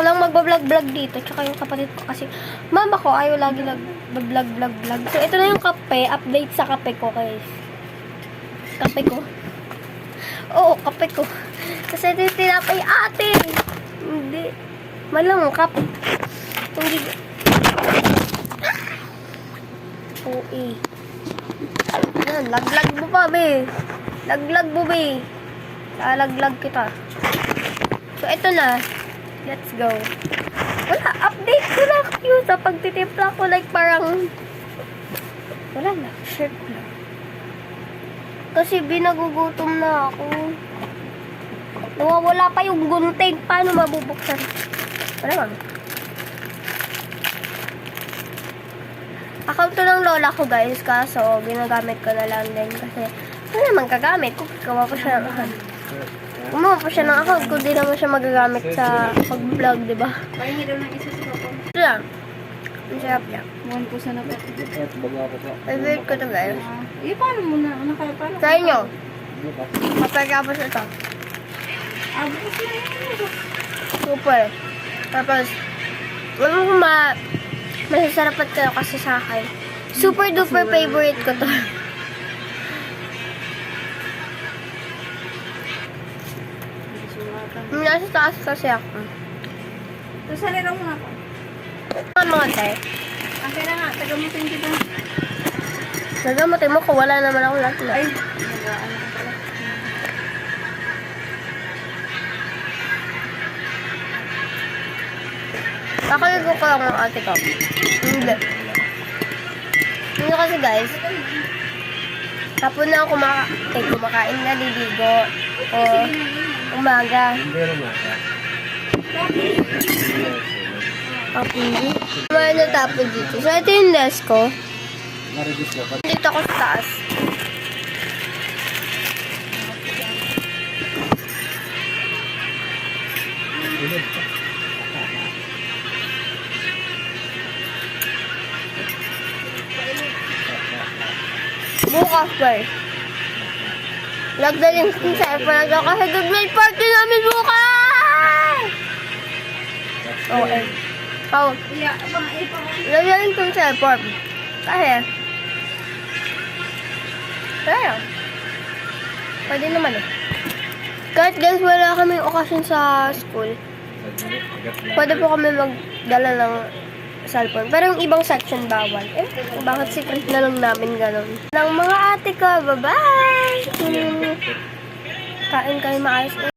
Ako lang magbablog-vlog dito, tsaka yung kapatid ko kasi mama ko ayaw lagi nag-vlog. So, ito na yung kape. Update sa kape ko, guys. Kape ko. Oo, kape ko. Kasi ito yung tinapay ate. Hindi. Malang kape. Hindi. Oo eh. Yan, laglag mo pa, be. Laglag mo, be. Laglag kita. So, ito na. Let's go. Wala, update ko lang yun sa pagtitimpla ko. Like, parang wala na, shirt lang. Kasi binagugutom na ako. Nawawala pa yung gunting. Paano mabubuksan? Wala lang. Account to ng lola ko, guys. Kaso, ginagamit ko na lang din. Kasi, wala naman kagamit. Kung gawa ko siya ng account. Gumawa pa siya ng account kung di naman siya magagamit sa pag-vlog, diba? Pahingi daw ng isa sa papa. Ito lang. Ang sarap niya. One po sana ba? Favorite ko to, guys. Paano mo na? Paano? Sa inyo. Kapag-kapos ito. Bukas na yun. Super. Tapos, alam ko masasarapat kayo kasi sa akin. Super duper favorite ko to. Nasa taas kasi ako. Sasalira mo na ako. Mga te. Akin na nga, tagamutin kita. Nagamutin mo ko, wala naman ako lahat na. Ay, nag-ano ka pala. Kakaligo ko lang ang ate ko. Hindi. Hindi kasi guys, hapon na ako kumakain na liligo. O umaga. Hindi. May natapon dito. So, ito yung desk ko. Dito ako sa taas. Bukas, guys. Nagdaling ko sa airport kasi good night party namin bukas! Okay. Oh, nagdaling ko sa airport. Kasi, kaya, pwede naman eh. Kahit guys, wala kaming okasyon sa school. Pwede po kami magdala ng cellphone. Pero yung ibang section bawal. Bakit secret na lang namin ganun? Ng mga ate ko, bye-bye! Kain kayo maayos.